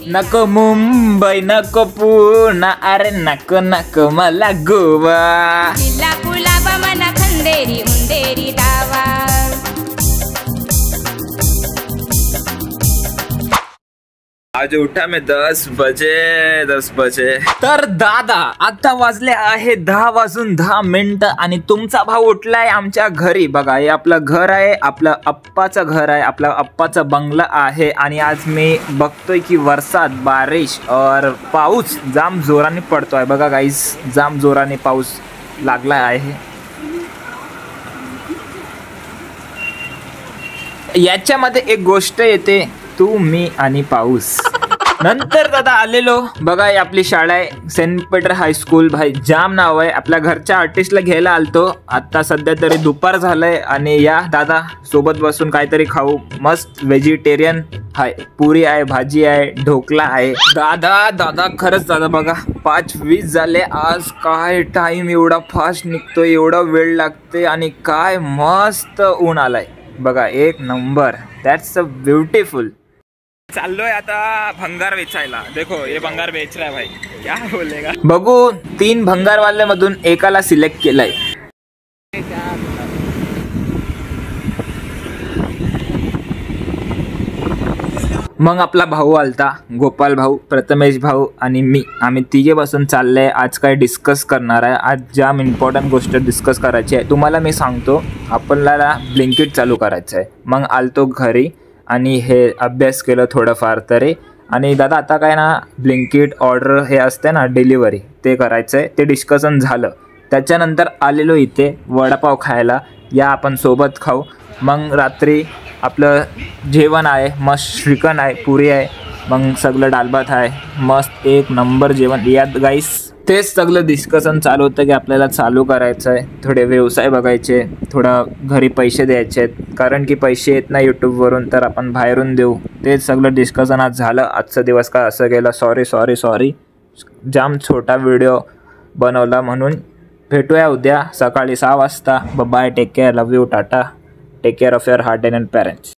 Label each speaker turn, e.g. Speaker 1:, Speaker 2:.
Speaker 1: नको मुंबई नको पुणे अरे नको नको मला गोवा.
Speaker 2: जिल्हा कुलाबा मना खंदेरी मुंदेरी दावा.
Speaker 1: आज उठा मैं 10 बजे. तर दादा आता वाजले आहे 10:10 आणि तुमचा भाऊ उठलाय आमच्या घरी. बघा हे आपलं घर आहे, आपलं अप्पाचं घर आहे, आपला अप्पाचा बंगला आहे. आणि आज मी बघतोय की वरसाद बारिश और पाऊस जाम जोराने पडतोय. बघा गाईस जाम जोराने पाऊस लागला आहे. याच्यामध्ये एक गोष्ट येते, तू मी आणि पाऊस. नंतर दादा आलेलो. बघा ही आपली शाळा आहे सेंट पीटर हायस्कूल. भाई जाम नाव आहे. आपल्या घरच्या आर्टिस्टला घ्यायला आलतो. आता सध्या तरी दुपार झालंय आणि या दादा सोबत बसून काहीतरी खाऊ. मस्त व्हेजिटेरियन हाय, पुरी आहे, भाजी आहे, ढोकला आहे. दादा खरंच दादा बघा 5:20 झाले. आज काय टाइम एवढा फास्ट निघतोय, एवढा वेळ लागते आणि काय मस्त ऊन आलाय. बघा एक नंबर. That's a beautiful. चाललोय आता भंगार वेचायला. देखो हे भंगार बेच रहा है भाई, क्या बोलेगा. बघू 3 भंगारवाले मधून एकाला सिलेक्ट केलाय. मग आपला भाऊ आलता, गोपाल भाऊ, प्रथमेश भाऊ आणि मी. आम्ही तिघे बसून चाललंय. आज काय डिस्कस करणार आहे. आज जाम इम्पॉर्टंट गोष्ट डिस्कस करायची आहे. तुम्हाला मी सांगतो आपल्याला ब्लिंकिट चालू करायचं आहे. मग आलतो घरी आणि हे अभ्यास केलं थोडंफार तरी. आणि दादा आता काय ना ब्लिंकिट ऑर्डर हे असते ना डिलिव्हरी, ते करायचं आहे. ते डिस्कशन झालं. त्याच्यानंतर आलेलो इथे वडापाव खायला. या आपण सोबत खाऊ. मग रात्री आपलं जेवण आहे, मस्त श्रीखंड आहे, पुरी आहे, मग सगळं डालभात आहे. मस्त एक नंबर जेवण. यात गाईस तेच सगळं डिस्कशन चालू होतं की आपल्याला चालू करायचं आहे. थोडे व्यवसाय बघायचे, थोडं घरी पैसे द्यायचे आहेत, कारण की पैसे येत नाही यूट्यूबवरून, तर आपण बाहेरून देऊ. तेच सगळं डिस्कशन आज झालं. आजचा दिवस का असं गेला. सॉरी. जाम छोटा व्हिडिओ बनवला म्हणून. भेटूया उद्या सकाळी 6 वाजता. Bye, take care, love you, tata. Take care of your heart and parents.